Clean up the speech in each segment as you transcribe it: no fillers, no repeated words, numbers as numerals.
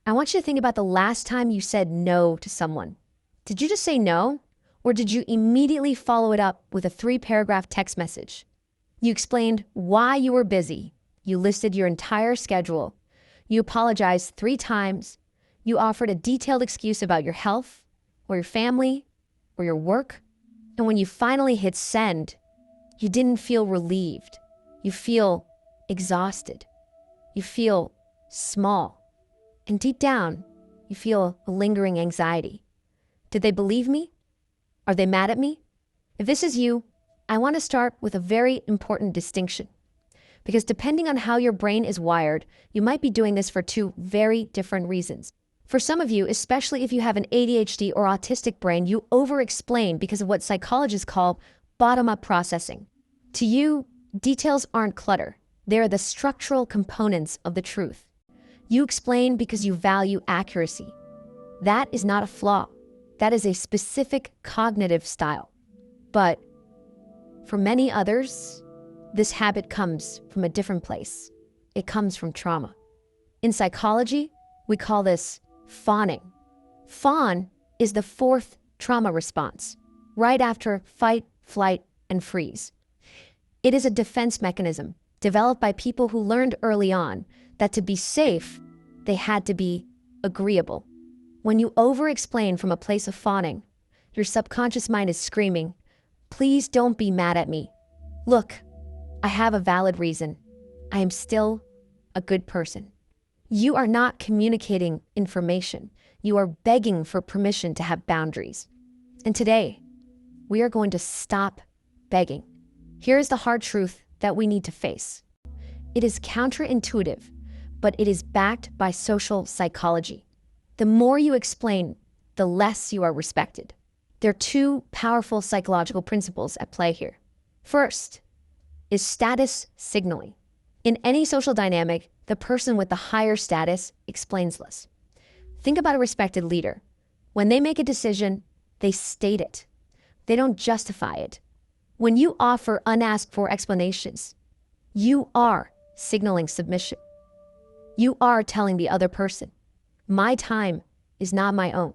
I want you to think about the last time you said no to someone. Did you just say no? Or did you immediately follow it up with a 3-paragraph text message? You explained why you were busy. You listed your entire schedule. You apologized 3 times. You offered a detailed excuse about your health, or your family, or your work. And when you finally hit send, you didn't feel relieved. You feel exhausted. You feel small. And deep down, you feel a lingering anxiety. Did they believe me? Are they mad at me? If this is you, I want to start with a very important distinction. Because depending on how your brain is wired, you might be doing this for 2 very different reasons. For some of you, especially if you have an ADHD or autistic brain, you over-explain because of what psychologists call bottom-up processing. To you, details aren't clutter. They're the structural components of the truth. You explain because you value accuracy. That is not a flaw. That is a specific cognitive style. But for many others, this habit comes from a different place. It comes from trauma. In psychology, we call this fawning. Fawn is the 4th trauma response, right after fight, flight, and freeze. It is a defense mechanism developed by people who learned early on that to be safe, they had to be agreeable. When you over-explain from a place of fawning, your subconscious mind is screaming, "Please don't be mad at me. Look, I have a valid reason. I am still a good person." You are not communicating information. You are begging for permission to have boundaries. And today, we are going to stop begging. Here is the hard truth that we need to face. It is counterintuitive, but it is backed by social psychology. The more you explain, the less you are respected. There are 2 powerful psychological principles at play here. First is status signaling. In any social dynamic, the person with the higher status explains less. Think about a respected leader. When they make a decision, they state it. They don't justify it. When you offer unasked for explanations, you are signaling submission. You are telling the other person, my time is not my own.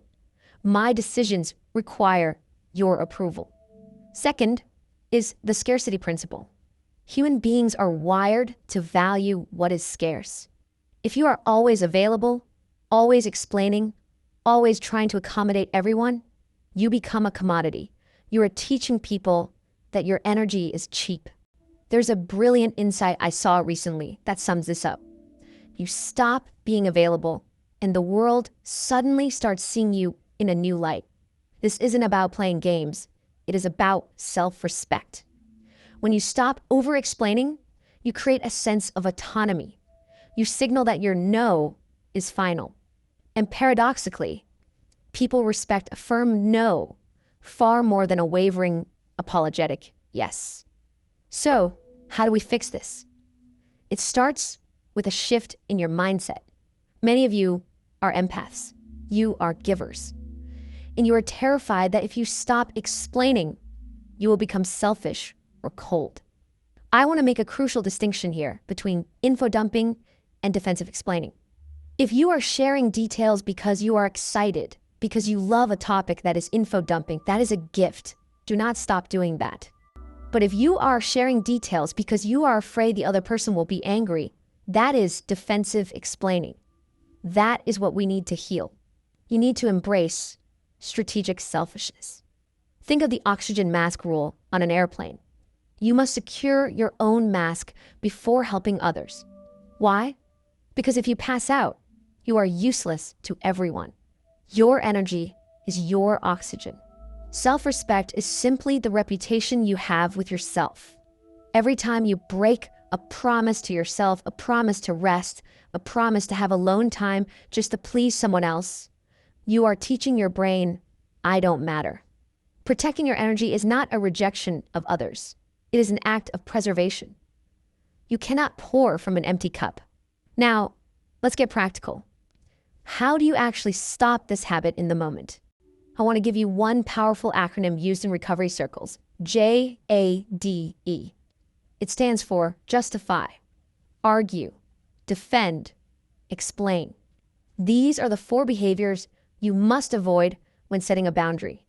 My decisions require your approval. Second is the scarcity principle. Human beings are wired to value what is scarce. If you are always available, always explaining, always trying to accommodate everyone, you become a commodity. You are teaching people that your energy is cheap. There's a brilliant insight I saw recently that sums this up. You stop being available, and the world suddenly starts seeing you in a new light. This isn't about playing games. It is about self-respect. When you stop over-explaining, you create a sense of autonomy. You signal that your no is final. And paradoxically, people respect a firm no far more than a wavering, apologetic yes. So, how do we fix this? It starts with a shift in your mindset. Many of you are empaths. You are givers. And you are terrified that if you stop explaining, you will become selfish or cold. I want to make a crucial distinction here between info dumping and defensive explaining. If you are sharing details because you are excited, because you love a topic that is info dumping, that is a gift. Do not stop doing that. But if you are sharing details because you are afraid the other person will be angry, that is defensive explaining. That is what we need to heal. You need to embrace strategic selfishness. Think of the oxygen mask rule on an airplane. You must secure your own mask before helping others. Why? Because if you pass out, you are useless to everyone. Your energy is your oxygen. Self-respect is simply the reputation you have with yourself. Every time you break a promise to yourself, a promise to rest, a promise to have alone time just to please someone else, you are teaching your brain, I don't matter. Protecting your energy is not a rejection of others. It is an act of preservation. You cannot pour from an empty cup. Now, let's get practical. How do you actually stop this habit in the moment? I want to give you one powerful acronym used in recovery circles, JADE. It stands for justify, argue, defend, explain. These are the 4 behaviors you must avoid when setting a boundary.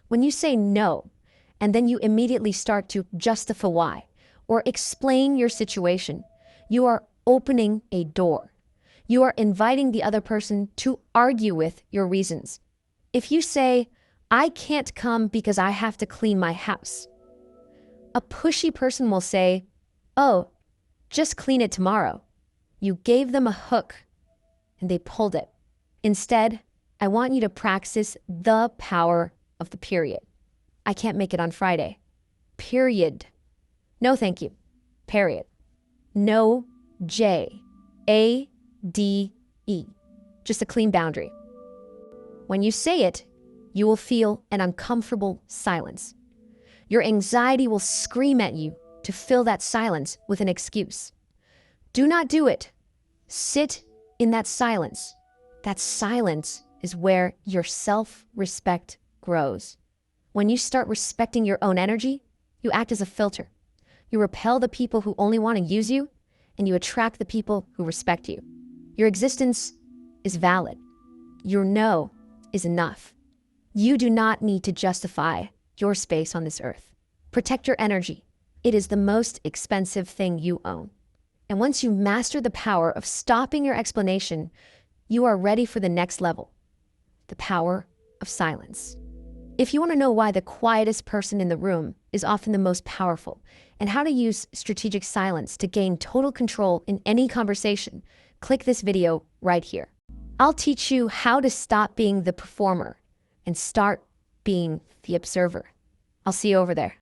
When you say no, and then you immediately start to justify why or explain your situation, you are opening a door. You are inviting the other person to argue with your reasons. If you say, "I can't come because I have to clean my house," a pushy person will say, "Oh, just clean it tomorrow." You gave them a hook and they pulled it. Instead, I want you to practice the power of the period. "I can't make it on Friday." Period. No, thank you. Period. No, J-A-D-E. Just a clean boundary. When you say it, you will feel an uncomfortable silence. Your anxiety will scream at you to fill that silence with an excuse. Do not do it. Sit in that silence. That silence is where your self-respect grows. When you start respecting your own energy, you act as a filter. You repel the people who only want to use you, and you attract the people who respect you. Your existence is valid. Your no is enough. You do not need to justify your space on this earth. Protect your energy. It is the most expensive thing you own. And once you master the power of stopping your explanation, you are ready for the next level, the power of silence. If you want to know why the quietest person in the room is often the most powerful and how to use strategic silence to gain total control in any conversation, click this video right here. I'll teach you how to stop being the performer and start being the observer. I'll see you over there.